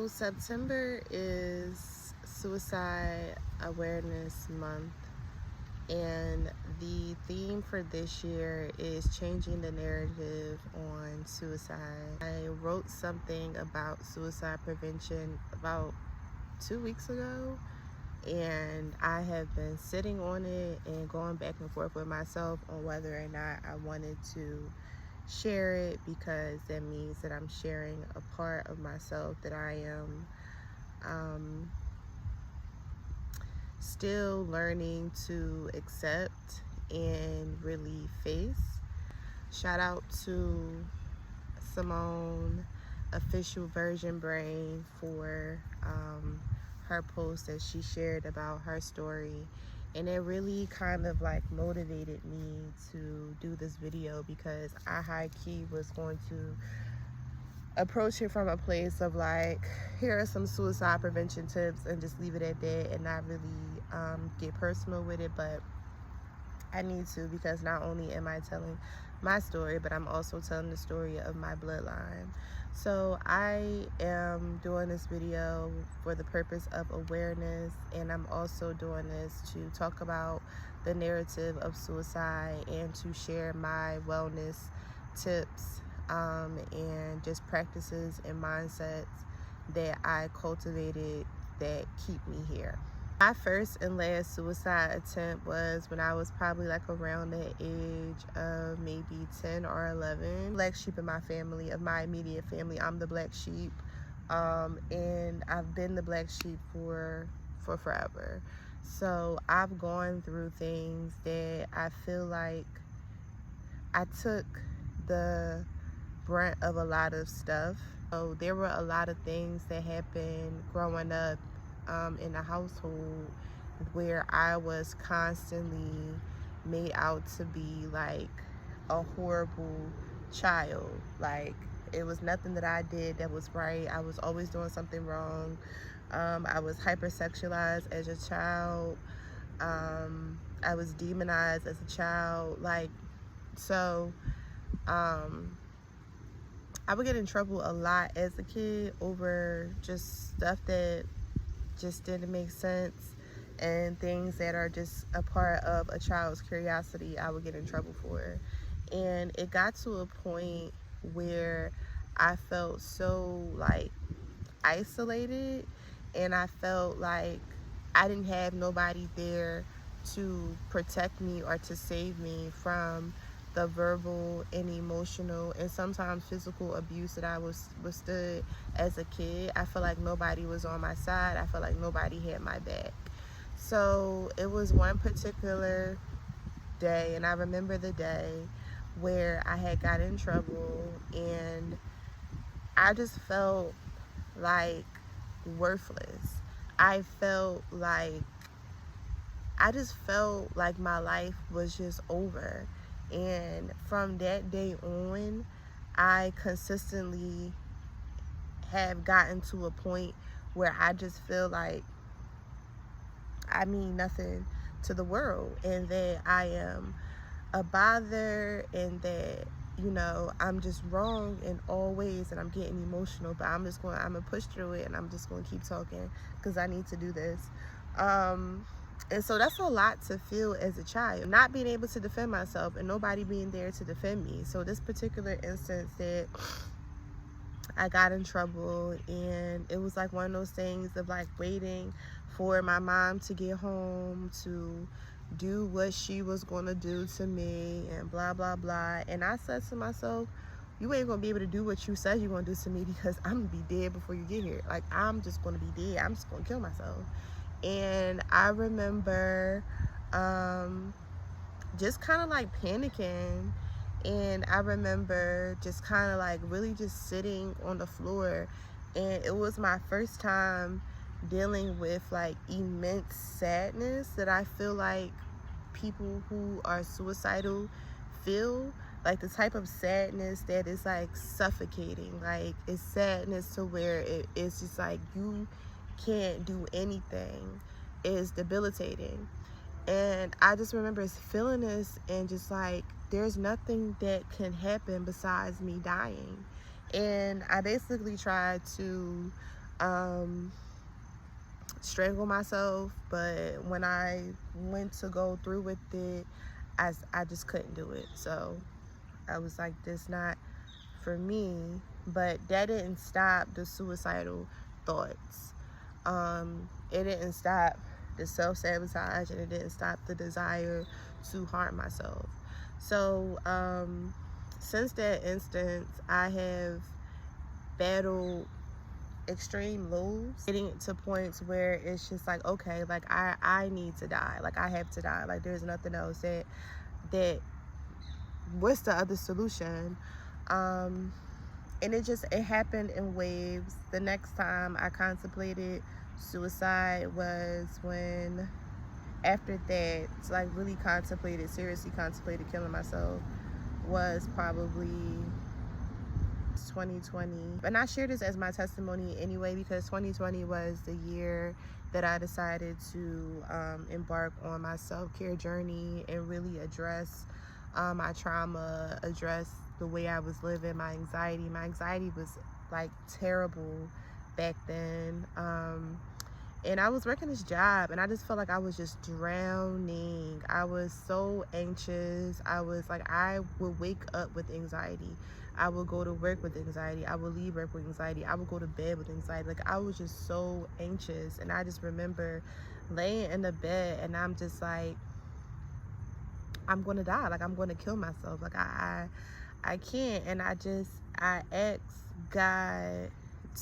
September is Suicide Awareness Month, and the theme for this year is changing the narrative on suicide. I wrote something about suicide prevention about 2 weeks ago, and I have been sitting on it and going back and forth with myself on whether or not I wanted to share it, because that means that I'm sharing a part of myself that I am still learning to accept and really face. Shout out to Simone, official Version Brain, for her post that she shared about her story, and it really kind of like motivated me to do this video, because I high-key was going to approach it from a place of like, here are some suicide prevention tips, and just leave it at that and not really get personal with it. But I need to, because not only am I telling my story, but I'm also telling the story of my bloodline. So I am doing this video for the purpose of awareness, and I'm also doing this to talk about the narrative of suicide and to share my wellness tips and just practices and mindsets that I cultivated that keep me here. My first and last suicide attempt was when I was probably like around the age of maybe 10 or 11. Black sheep in my family, of my immediate family, I'm the black sheep, and I've been the black sheep for forever. So I've gone through things that I feel like I took the brunt of a lot of stuff. So there were a lot of things that happened growing up in the household where I was constantly made out to be like a horrible child. Like, it was nothing that I did that was right. I was always doing something wrong. I was hypersexualized as a child. I was demonized as a child. Like, so I would get in trouble a lot as a kid over just stuff that just didn't make sense, and things that are just a part of a child's curiosity I would get in trouble for. And it got to a point where I felt so like isolated, and I felt like I didn't have nobody there to protect me or to save me from the verbal and emotional and sometimes physical abuse that I was withstood as a kid. I felt like nobody was on my side. I felt like nobody had my back. So it was one particular day, and I remember the day where I had got in trouble, and I just felt like worthless. I just felt like my life was just over. And from that day on, I consistently have gotten to a point where I just feel like I mean nothing to the world, and that I am a bother, and that, you know, I'm just wrong in all ways, and I'm getting emotional, but I'm gonna push through it, and I'm just gonna keep talking because I need to do this. And so that's a lot to feel as a child, not being able to defend myself and nobody being there to defend me. So this particular instance that I got in trouble, and it was like one of those things of like waiting for my mom to get home to do what she was gonna do to me and blah blah blah. And I said to myself, you ain't gonna be able to do what you said you're gonna do to me, because I'm gonna be dead before you get here. Like, I'm just gonna be dead. I'm just gonna kill myself. And I remember just kind of like panicking, and I remember just kind of like really just sitting on the floor. And it was my first time dealing with like immense sadness that I feel like people who are suicidal feel, like the type of sadness that is like suffocating. Like, it's sadness to where it's just like you can't do anything. Is debilitating. And I just remember feeling this and just like, there's nothing that can happen besides me dying. And I basically tried to strangle myself, but when I went to go through with it, I just couldn't do it. So I was like, this not for me. But that didn't stop the suicidal thoughts. It didn't stop the self-sabotage, and it didn't stop the desire to harm myself. So since that instance, I have battled extreme lows, getting to points where it's just like, okay, like I need to die, like I have to die, like there's nothing else that what's the other solution? And it happened in waves. The next time I contemplated suicide was when, after that, like really seriously contemplated killing myself, was probably 2020. And I share this as my testimony anyway, because 2020 was the year that I decided to embark on my self-care journey and really address my trauma, address the way I was living, my anxiety. My anxiety was like terrible back then. And I was working this job, and I just felt like I was just drowning. I was so anxious. I would wake up with anxiety. I would go to work with anxiety. I would leave work with anxiety. I would go to bed with anxiety. Like, I was just so anxious. And I just remember laying in the bed, and I'm just like, I'm going to die. Like, I'm going to kill myself. Like, I can't. And I asked God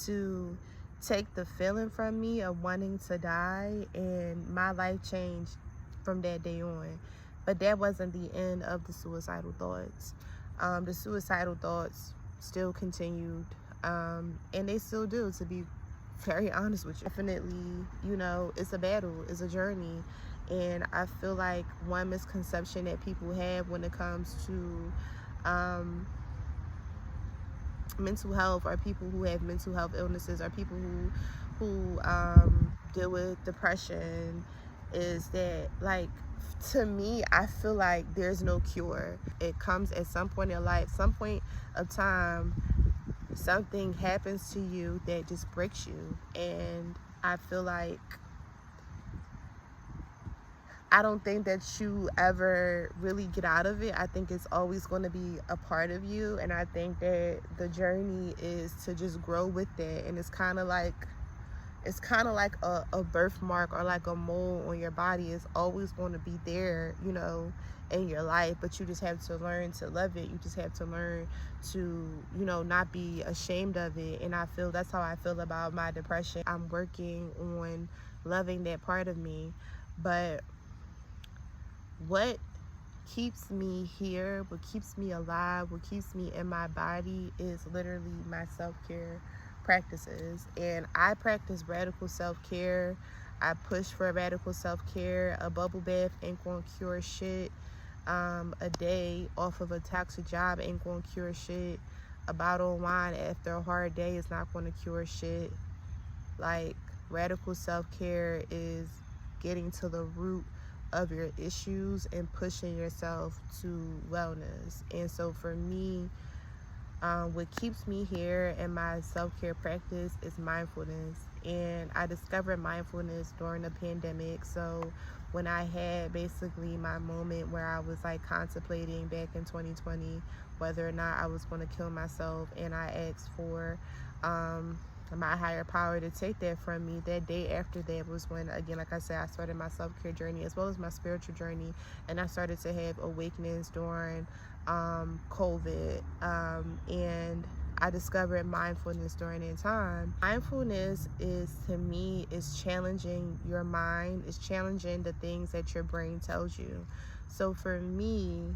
to take the feeling from me of wanting to die, and my life changed from that day on. But that wasn't the end of the suicidal thoughts. The suicidal thoughts still continued, and they still do, to be very honest with you. Definitely, it's a battle, it's a journey. And I feel like one misconception that people have when it comes to mental health, or people who have mental health illnesses, or people who deal with depression, is that, like, to me, I feel like there's no cure. It comes at some point in life, some point of time, something happens to you that just breaks you. And I feel like I don't think that you ever really get out of it. I think it's always going to be a part of you. And I think that the journey is to just grow with it. And it's kind of like a birthmark, or like a mole on your body. Is always going to be there, in your life. But you just have to learn to love it. You just have to learn to, not be ashamed of it. And I feel that's how I feel about my depression. I'm working on loving that part of me. But what keeps me here, what keeps me alive, what keeps me in my body is literally my self-care practices. And I practice radical self-care. I push for radical self-care. A bubble bath ain't gonna cure shit. A day off of a toxic job ain't gonna cure shit. A bottle of wine after a hard day is not gonna cure shit. Like, radical self-care is getting to the root of your issues and pushing yourself to wellness. And so for me, what keeps me here in my self-care practice is mindfulness. And I discovered mindfulness during the pandemic. So when I had basically my moment where I was like contemplating back in 2020 whether or not I was going to kill myself, and I asked for my higher power to take that from me, that day after that was when, again, like I said, I started my self-care journey as well as my spiritual journey. And I started to have awakenings during COVID, and I discovered mindfulness during that time. Mindfulness is, to me, is challenging your mind, is challenging the things that your brain tells you. So for me,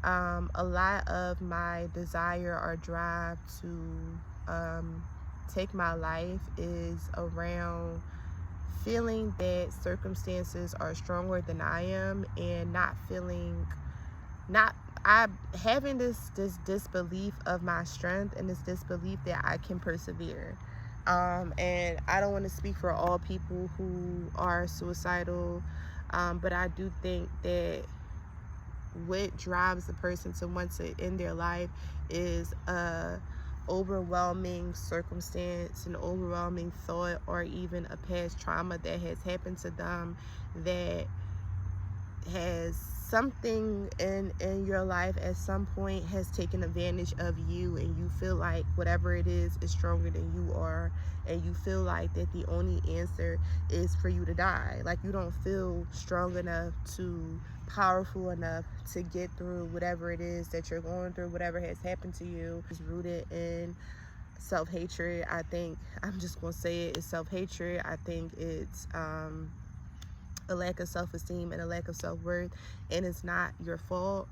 a lot of my desire or drive to take my life is around feeling that circumstances are stronger than I am, and having this disbelief of my strength, and this disbelief that I can persevere. And I don't want to speak for all people who are suicidal, but I do think that what drives a person to want to end their life is a overwhelming circumstance, an overwhelming thought, or even a past trauma that has happened to them that has something in your life at some point has taken advantage of you, and you feel like whatever it is stronger than you are, and you feel like that the only answer is for you to die. Like, you don't feel strong enough, to powerful enough to get through whatever it is that you're going through, whatever has happened to you. It's rooted in self-hatred. I think, I'm just gonna say it, it's self-hatred. I think it's a lack of self-esteem and a lack of self-worth, and it's not your fault.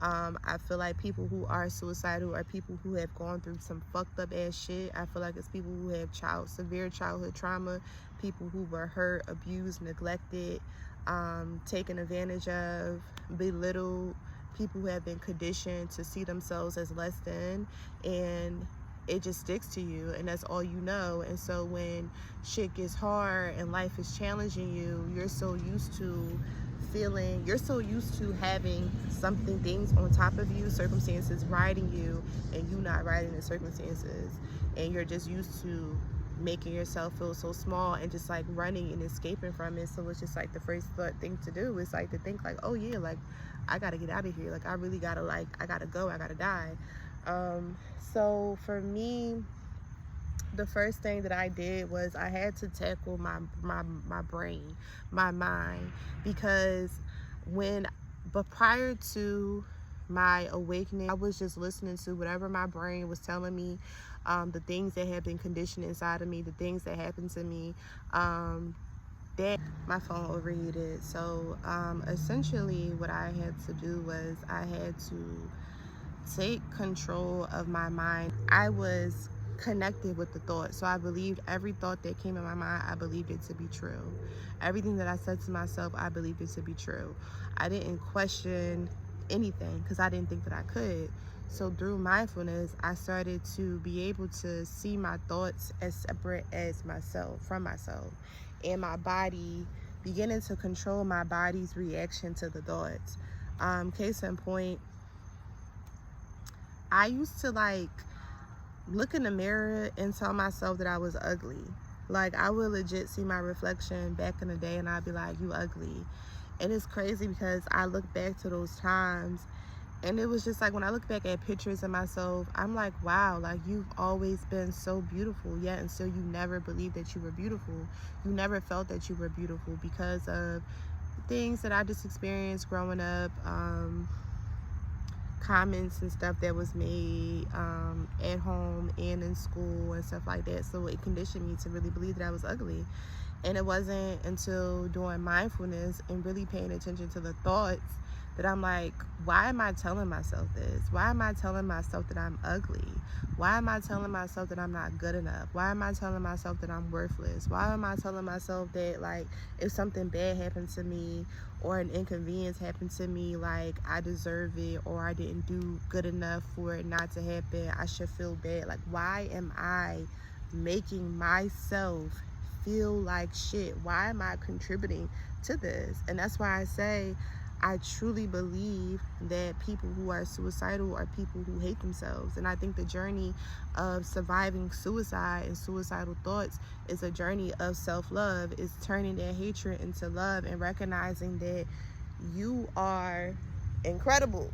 I feel like people who are suicidal are people who have gone through some fucked up ass shit. I feel like it's people who have severe childhood trauma, people who were hurt, abused, neglected, taken advantage of, belittled, people who have been conditioned to see themselves as less than, and it just sticks to you, and that's all you know. And so when shit gets hard and life is challenging you, you're so used to having things on top of you, circumstances riding you, and you not riding the circumstances, and you're just used to making yourself feel so small and just like running and escaping from it. So it's just like the first thing to do is like to think like, oh yeah, like I gotta get out of here, like I really gotta, like I gotta go, I gotta die. So for me, the first thing that I did was I had to tackle my brain, my mind, because prior to my awakening, I was just listening to whatever my brain was telling me, the things that had been conditioned inside of me, the things that happened to me. That my phone overheated. So essentially what I had to do was I had to take control of my mind. I was connected with the thought, so I believed every thought that came in my mind, I believed it to be true. Everything that I said to myself, I believed it to be true. I didn't question anything because I didn't think that I could. So through mindfulness, I started to be able to see my thoughts as separate as myself, from myself, and my body, beginning to control my body's reaction to the thoughts. Case in point, I used to like look in the mirror and tell myself that I was ugly. Like, I would legit see my reflection back in the day and I'd be like, you ugly. And it's crazy because I look back to those times and it was just like, when I look back at pictures of myself, I'm like, wow, like you've always been so beautiful, yet and still you never believed that you were beautiful. You never felt that you were beautiful because of things that I just experienced growing up, comments and stuff that was made at home and in school and stuff like that. So it conditioned me to really believe that I was ugly. And it wasn't until doing mindfulness and really paying attention to the thoughts that I'm like, why am I telling myself this? Why am I telling myself that I'm ugly? Why am I telling myself that I'm not good enough? Why am I telling myself that I'm worthless? Why am I telling myself that, like, if something bad happened to me or an inconvenience happened to me, like, I deserve it, or I didn't do good enough for it not to happen, I should feel bad? Like, why am I making myself feel like shit? Why am I contributing to this? And that's why I say I truly believe that people who are suicidal are people who hate themselves. And I think the journey of surviving suicide and suicidal thoughts is a journey of self-love. It's turning that hatred into love and recognizing that you are incredible.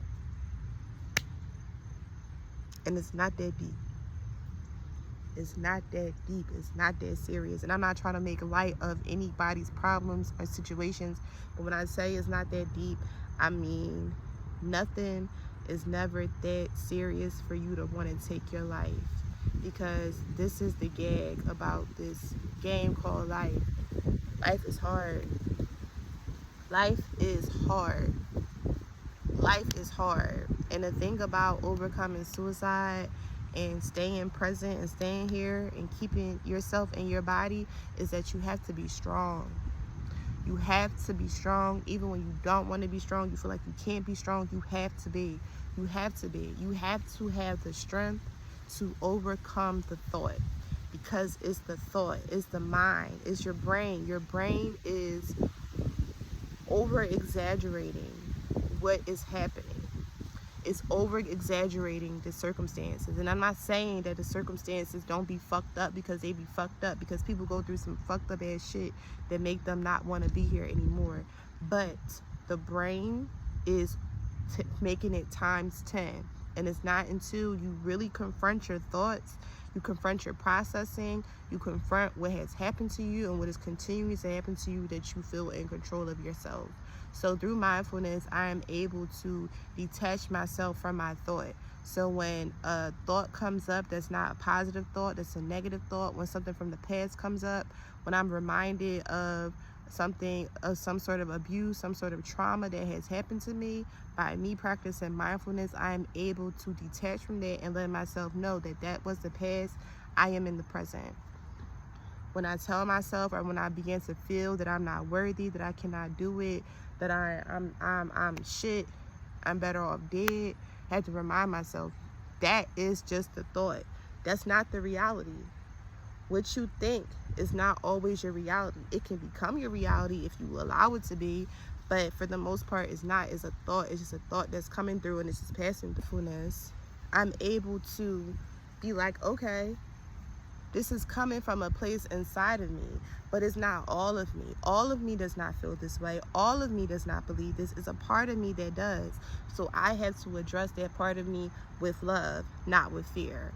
And it's not that deep. It's not that deep. It's not that serious. And I'm not trying to make light of anybody's problems or situations. But when I say it's not that deep, I mean nothing is never that serious for you to want to take your life. Because this is the gag about this game called life. Life is hard. Life is hard. Life is hard. And the thing about overcoming suicide and staying present and staying here and keeping yourself and your body is that you have to be strong. You have to be strong. Even when you don't want to be strong, you feel like you can't be strong, you have to be. You have to be. You have to have the strength to overcome the thought, because it's the thought, it's the mind, it's your brain. Your brain is over exaggerating what is happening. It's over exaggerating the circumstances. And I'm not saying that the circumstances don't be fucked up, because they be fucked up, because people go through some fucked up ass shit that make them not want to be here anymore. But the brain is making it times 10. And it's not until you really confront your thoughts, you confront your processing, you confront what has happened to you and what is continuing to happen to you, that you feel in control of yourself. So through mindfulness, I am able to detach myself from my thought. So when a thought comes up that's not a positive thought, that's a negative thought, when something from the past comes up, when I'm reminded of something, of some sort of abuse, some sort of trauma that has happened to me, by me practicing mindfulness, I am able to detach from that and let myself know that that was the past. I am in the present. When I tell myself, or when I begin to feel that I'm not worthy, that I cannot do it, that I'm shit, I'm better off dead, I have to remind myself that is just the thought. That's not the reality. What you think is not always your reality. It can become your reality if you allow it to be, but for the most part, it's not. It's a thought. It's just a thought that's coming through, and it's just passing through. I'm able to be like, okay, this is coming from a place inside of me, but it's not all of me. All of me does not feel this way. All of me does not believe this. It's a part of me that does. So I have to address that part of me with love, not with fear.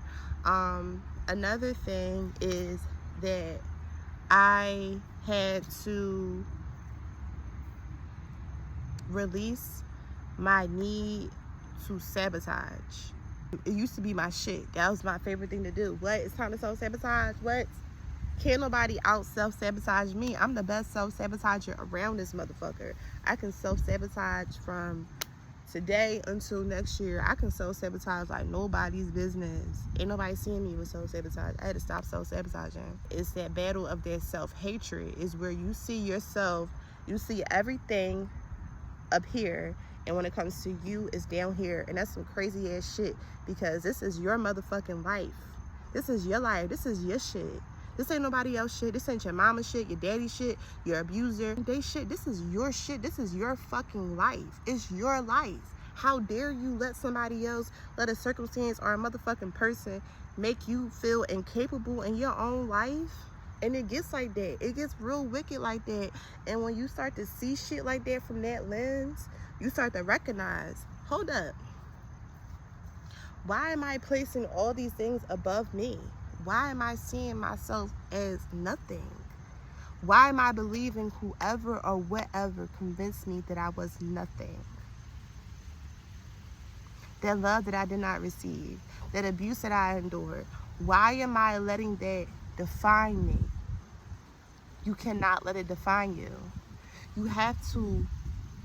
Another thing is that I had to release my need to sabotage. It used to be my shit. That was my favorite thing to do. What? It's time to self-sabotage? What? Can't nobody out self-sabotage me. I'm the best self-sabotager around this motherfucker. I can self-sabotage from today until next year. I can self-sabotage like nobody's business. Ain't nobody seeing me with self-sabotage. I had to stop self-sabotaging. It's that battle of that self-hatred, is where you see yourself, you see everything up here, and when it comes to you, it's down here. And that's some crazy ass shit, because this is your motherfucking life. This is your life. This is your shit. This ain't nobody else shit. This ain't your mama shit, your daddy shit, your abuser, they shit. This is your shit. This is your fucking life. It's your life. How dare you let somebody else, let a circumstance or a motherfucking person make you feel incapable in your own life? And it gets like that. It gets real wicked like that. And when you start to see shit like that from that lens, you start to recognize, hold up, why am I placing all these things above me? Why am I seeing myself as nothing? Why am I believing whoever or whatever convinced me that I was nothing? That love that I did not receive, that abuse that I endured, why am I letting that define me? You cannot let it define you. You have to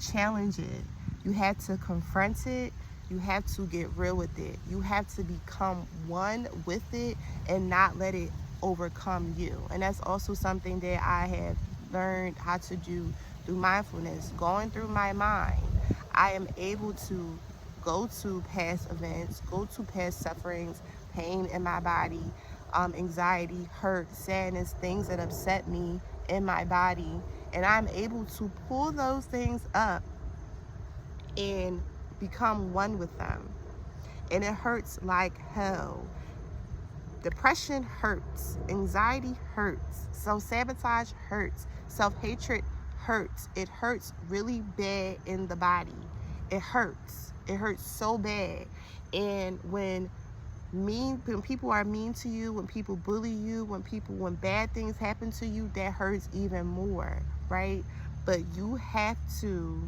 challenge it. You have to confront it. You have to get real with it. You have to become one with it and not let it overcome you. And that's also something that I have learned how to do through mindfulness. Going through my mind, I am able to go to past events, go to past sufferings, pain in my body, anxiety, hurt, sadness, things that upset me in my body, and I'm able to pull those things up and become one with them. And it hurts like hell. Depression hurts. Anxiety hurts. Self-sabotage hurts. Self-hatred hurts. It hurts really bad in the body. It hurts. It hurts so bad. And when people are mean to you, when people bully you, when bad things happen to you, that hurts even more, right? But you have to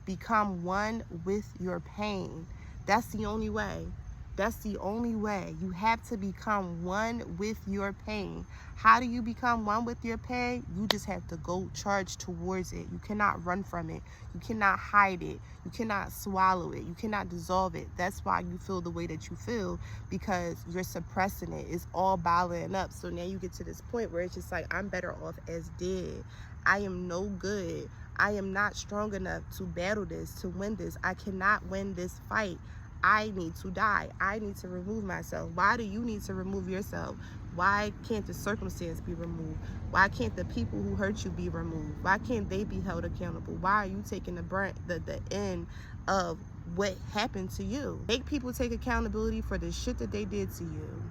become one with your pain. That's the only way. That's the only way. You have to become one with your pain. How do you become one with your pain? You just have to go charge towards it. You cannot run from it. You cannot hide it. You cannot swallow it. You cannot dissolve it. That's why you feel the way that you feel, because you're suppressing it. It's all bottling up. So now you get to this point where it's just like, I'm better off as dead. I am no good. I am not strong enough to battle this, to win this. I cannot win this fight. I need to die. I need to remove myself. Why do you need to remove yourself? Why can't the circumstance be removed? Why can't the people who hurt you be removed? Why can't they be held accountable? Why are you taking the end of what happened to you? Make people take accountability for the shit that they did to you,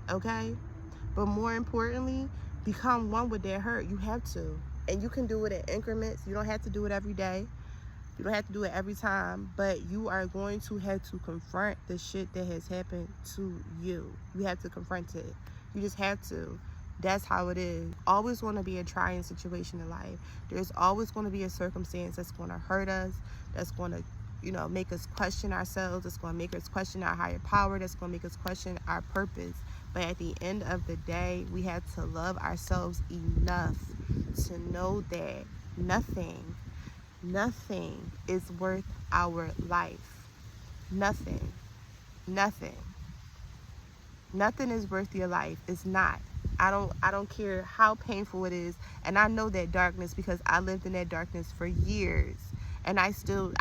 okay? But more importantly, become one with their hurt. You have to. And you can do it in increments. You don't have to do it every day. You don't have to do it every time, but you are going to have to confront the shit that has happened to you. You have to confront it. You just have to. That's how it is. Always going to be a trying situation in life. There's always going to be a circumstance that's going to hurt us, that's going to, make us question ourselves, that's going to make us question our higher power, that's going to make us question our purpose. But at the end of the day, we have to love ourselves enough to know that nothing is worth our life. Nothing is worth your life. It's not. I don't care how painful it is. And I know that darkness because I lived in that darkness for years. And I still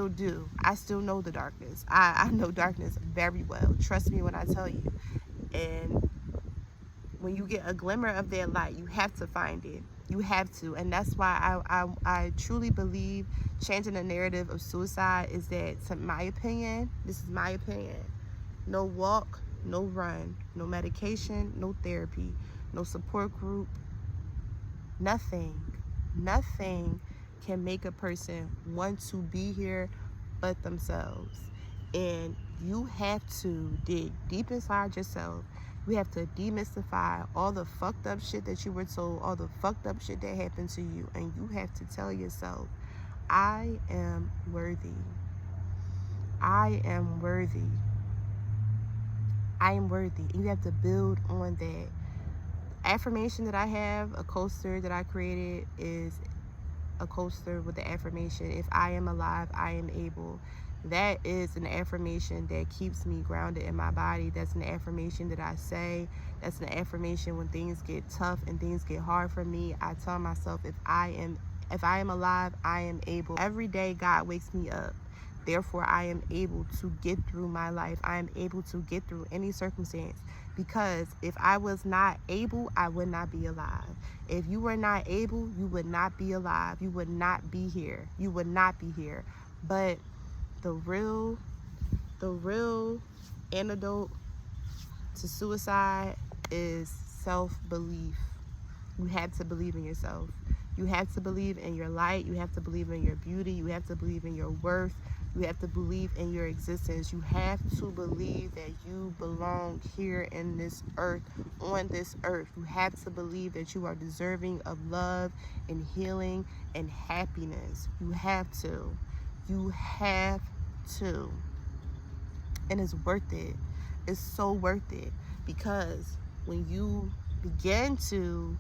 do. I still know the darkness. I know darkness very well. Trust me when I tell you. And when you get a glimmer of that light, you have to find it. You have to. And that's why I truly believe changing the narrative of suicide is that, to my opinion, this is my opinion, no walk, no run, no medication, no therapy, no support group, nothing can make a person want to be here but themselves. And you have to dig deep inside yourself. You have to demystify all the fucked up shit that you were told, all the fucked up shit that happened to you, and you have to tell yourself, I am worthy. I am worthy. I am worthy. And you have to build on that. Affirmation that I have, a coaster that I created, is a coaster with the affirmation, if I am alive, I am able. That is an affirmation that keeps me grounded in my body. That's an affirmation that I say. That's an affirmation when things get tough and things get hard for me. I tell myself, if I am alive, I am able. Every day God wakes me up. Therefore, I am able to get through my life. I am able to get through any circumstance. Because if I was not able, I would not be alive. If you were not able, you would not be alive. You would not be here. You would not be here. But the real antidote to suicide is self-belief. You have to believe in yourself. You have to believe in your light. You have to believe in your beauty. You have to believe in your worth. You have to believe in your existence. You have to believe that you belong here in this earth, on this earth. You have to believe that you are deserving of love and healing and happiness. You have to. You have to. And it's worth it. It's so worth it. Because when you begin to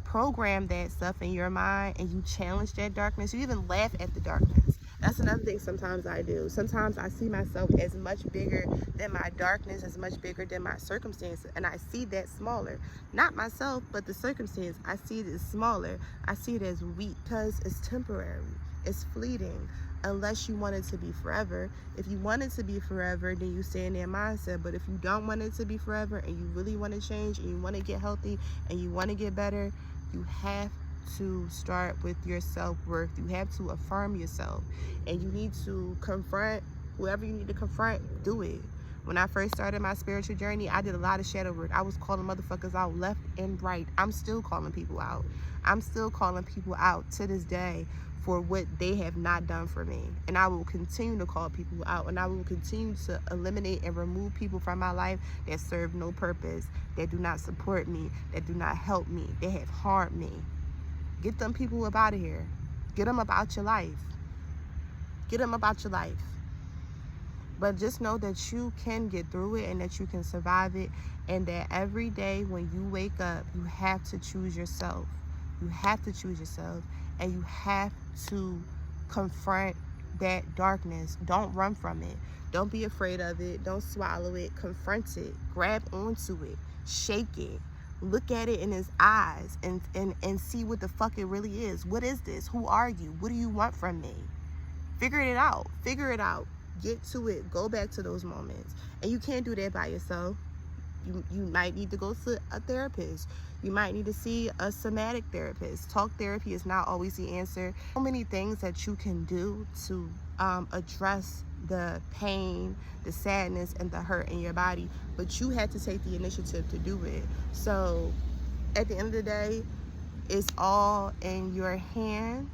program that stuff in your mind and you challenge that darkness, you even laugh at the darkness. That's another thing sometimes I do. Sometimes I see myself as much bigger than my darkness, as much bigger than my circumstances, and I see that smaller. Not myself, but the circumstance. I see it as smaller. I see it as weak because it's temporary. It's fleeting. Unless you want it to be forever. If you want it to be forever, then you stay in that mindset. But if you don't want it to be forever and you really want to change and you want to get healthy and you want to get better, you have to start with your self-worth. You have to affirm yourself, and you need to confront whoever you need to confront. Do it. When I first started my spiritual journey, I did a lot of shadow work. I was calling motherfuckers out left and right. I'm still calling people out. I'm still calling people out to this day for what they have not done for me. And I will continue to call people out, and I will continue to eliminate and remove people from my life that serve no purpose, that do not support me, that do not help me, that have harmed me. Get them people up out of here. Get them about your life. Get them about your life. But just know that you can get through it and that you can survive it, and that every day when you wake up, you have to choose yourself. You have to choose yourself, and you have to confront that darkness. Don't run from it. Don't be afraid of it. Don't swallow it. Confront it. Grab onto it. Shake it. Look at it in his eyes and see what the fuck it really is. What is this? Who are you? What do you want from me? Figure it out. Figure it out. Get to it. Go back to those moments. And you can't do that by yourself. You might need to go to a therapist. You might need to see a somatic therapist. Talk therapy is not always the answer. So many things that you can do to address the pain, the sadness, and the hurt in your body, but you had to take the initiative to do it. So at the end of the day, it's all in your hands,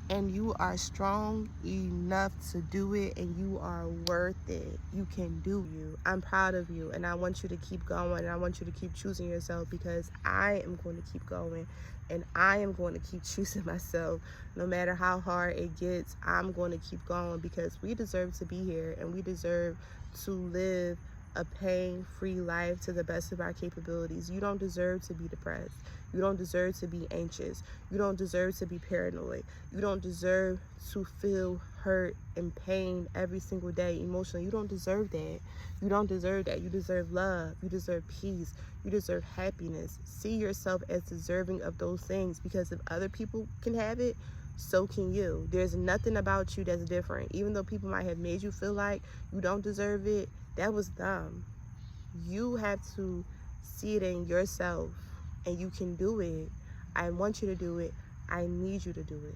and you are strong enough to do it, and you are worth it. You can do you. I'm proud of you, and I want you to keep going, and I want you to keep choosing yourself, because I am going to keep going, and I am going to keep choosing myself. No matter how hard it gets, I'm going to keep going, because we deserve to be here, and we deserve to live a pain-free life to the best of our capabilities. You don't deserve to be depressed. You don't deserve to be anxious. You don't deserve to be paranoid. You don't deserve to feel hurt and pain every single day emotionally. You don't deserve that. You don't deserve that. You deserve love. You deserve peace. You deserve happiness. See yourself as deserving of those things, because if other people can have it, so can you. There's nothing about you that's different. Even though people might have made you feel like you don't deserve it, that was dumb. You have to see it in yourself, and you can do it. I want you to do it. I need you to do it.